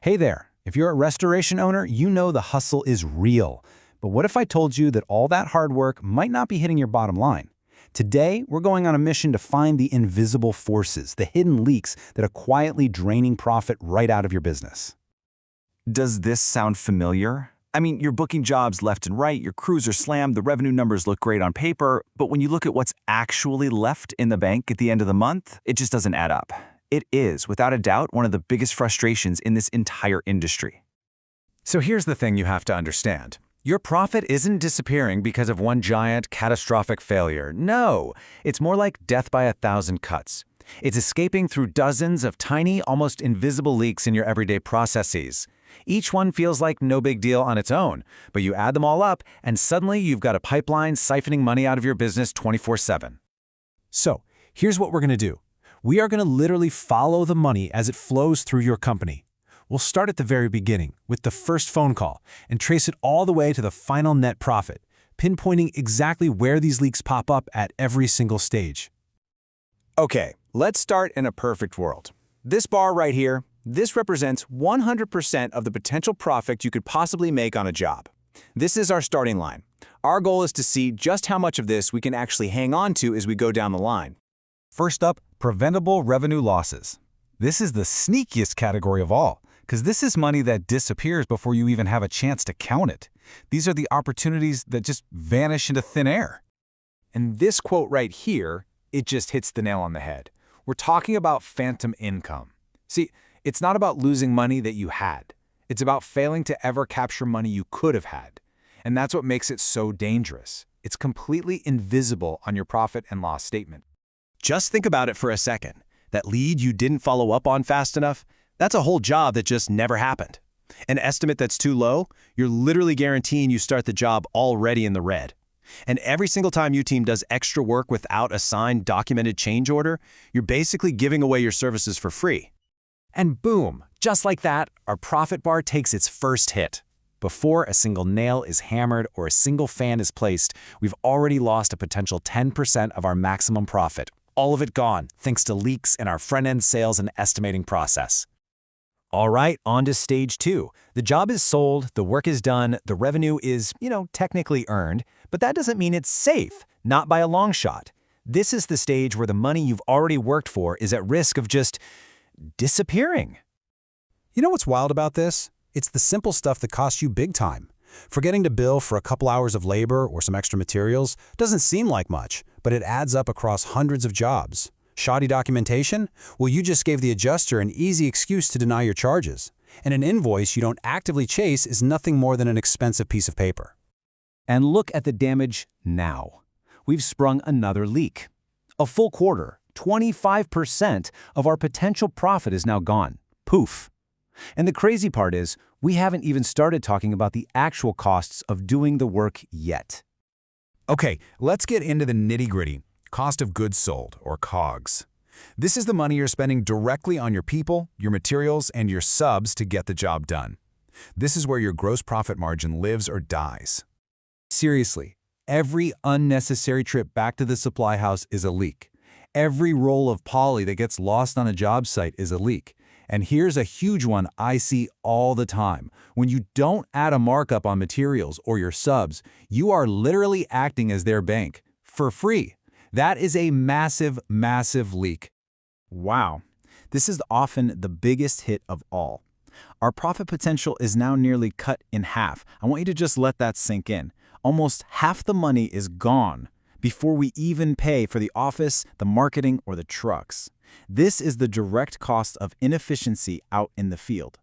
Hey there, if you're a restoration owner, you know the hustle is real. But what if I told you that all that hard work might not be hitting your bottom line? Today, we're going on a mission to find the invisible forces, the hidden leaks that are quietly draining profit right out of your business. Does this sound familiar? I mean, you're booking jobs left and right, your crews are slammed, the revenue numbers look great on paper, but when you look at what's actually left in the bank at the end of the month, it just doesn't add up. It is, without a doubt, one of the biggest frustrations in this entire industry. So here's the thing you have to understand. Your profit isn't disappearing because of one giant, catastrophic failure. No, it's more like death by 1,000 cuts. It's escaping through dozens of tiny, almost invisible leaks in your everyday processes. Each one feels like no big deal on its own, but you add them all up, and suddenly you've got a pipeline siphoning money out of your business 24/7. So, here's what we're going to do. We are going to literally follow the money as it flows through your company. We'll start at the very beginning, with the first phone call, and trace it all the way to the final net profit, pinpointing exactly where these leaks pop up at every single stage. Okay, let's start in a perfect world. This bar right here, this represents 100% of the potential profit you could possibly make on a job. This is our starting line. Our goal is to see just how much of this we can actually hang on to as we go down the line. First up, preventable revenue losses. This is the sneakiest category of all, because this is money that disappears before you even have a chance to count it. These are the opportunities that just vanish into thin air. And this quote right here, it just hits the nail on the head. We're talking about phantom income. See, it's not about losing money that you had. It's about failing to ever capture money you could have had. And that's what makes it so dangerous. It's completely invisible on your profit and loss statement. Just think about it for a second. That lead you didn't follow up on fast enough, that's a whole job that just never happened. An estimate that's too low, you're literally guaranteeing you start the job already in the red. And every single time your team does extra work without a signed, documented change order, you're basically giving away your services for free. And boom, just like that, our profit bar takes its first hit. Before a single nail is hammered or a single fan is placed, we've already lost a potential 10% of our maximum profit. All of it gone, thanks to leaks in our front-end sales and estimating process. All right, on to stage 2. The job is sold, the work is done, the revenue is, technically earned, but that doesn't mean it's safe, not by a long shot. This is the stage where the money you've already worked for is at risk of just disappearing. You know what's wild about this? It's the simple stuff that costs you big time. Forgetting to bill for a couple hours of labor or some extra materials doesn't seem like much, but it adds up across hundreds of jobs. Shoddy documentation? Well, you just gave the adjuster an easy excuse to deny your charges. And an invoice you don't actively chase is nothing more than an expensive piece of paper. And look at the damage now. We've sprung another leak. A full quarter, 25% of our potential profit is now gone. Poof. And the crazy part is, we haven't even started talking about the actual costs of doing the work yet. Okay, let's get into the nitty-gritty. Cost of goods sold, or COGS. This is the money you're spending directly on your people, your materials, and your subs to get the job done. This is where your gross profit margin lives or dies. Seriously, every unnecessary trip back to the supply house is a leak. Every roll of poly that gets lost on a job site is a leak. And here's a huge one I see all the time. When you don't add a markup on materials or your subs, you are literally acting as their bank for free. That is a massive, massive leak. Wow, this is often the biggest hit of all. Our profit potential is now nearly cut in half. I want you to just let that sink in. Almost half the money is gone before we even pay for the office, the marketing, or the trucks. This is the direct cost of inefficiency out in the field.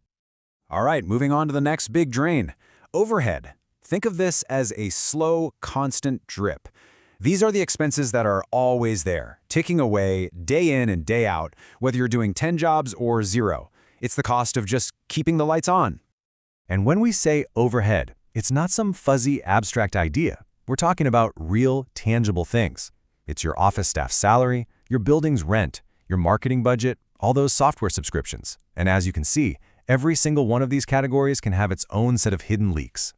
All right, moving on to the next big drain. Overhead. Think of this as a slow, constant drip. These are the expenses that are always there, ticking away day in and day out, whether you're doing 10 jobs or 0. It's the cost of just keeping the lights on. And when we say overhead, it's not some fuzzy, abstract idea. We're talking about real, tangible things. It's your office staff's salary, your building's rent, your marketing budget, all those software subscriptions. And as you can see, every single one of these categories can have its own set of hidden leaks.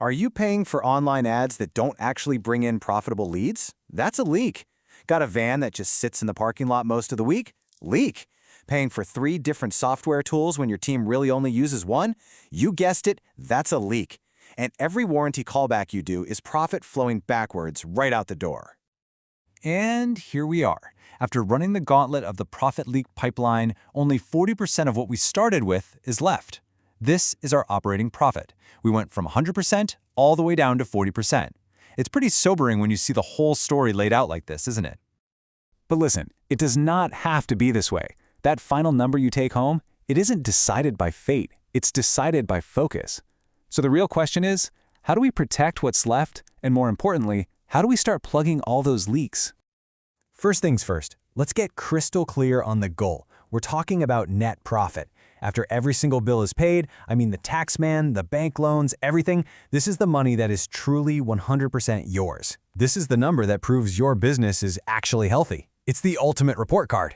Are you paying for online ads that don't actually bring in profitable leads? That's a leak. Got a van that just sits in the parking lot most of the week? Leak. Paying for 3 different software tools when your team really only uses one? You guessed it, that's a leak. And every warranty callback you do is profit flowing backwards right out the door. And here we are. After running the gauntlet of the profit leak pipeline, only 40% of what we started with is left. This is our operating profit. We went from 100% all the way down to 40%. It's pretty sobering when you see the whole story laid out like this, isn't it? But listen, it does not have to be this way. That final number you take home, it isn't decided by fate. It's decided by focus. So the real question is, how do we protect what's left? And more importantly, how do we start plugging all those leaks? First things first, let's get crystal clear on the goal. We're talking about net profit. After every single bill is paid, I mean the tax man, the bank loans, everything, this is the money that is truly 100% yours. This is the number that proves your business is actually healthy. It's the ultimate report card.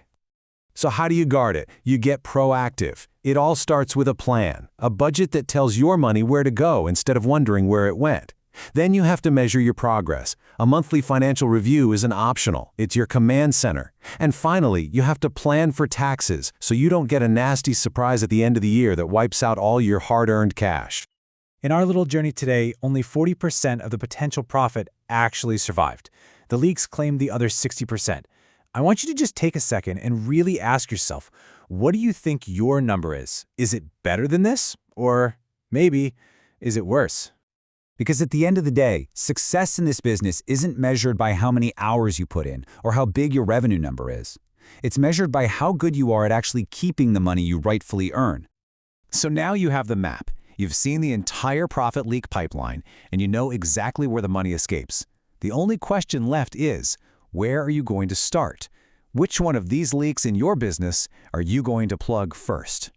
So how do you guard it? You get proactive. It all starts with a plan, a budget that tells your money where to go instead of wondering where it went. Then you have to measure your progress. A monthly financial review isn't optional. It's your command center. And finally, you have to plan for taxes so you don't get a nasty surprise at the end of the year that wipes out all your hard-earned cash. In our little journey today, only 40% of the potential profit actually survived. The leaks claimed the other 60%. I want you to just take a second and really ask yourself, what do you think your number is? Is it better than this? Or maybe, is it worse? Because at the end of the day, success in this business isn't measured by how many hours you put in or how big your revenue number is. It's measured by how good you are at actually keeping the money you rightfully earn. So now you have the map. You've seen the entire profit leak pipeline, and you know exactly where the money escapes. The only question left is, where are you going to start? Which one of these leaks in your business are you going to plug first?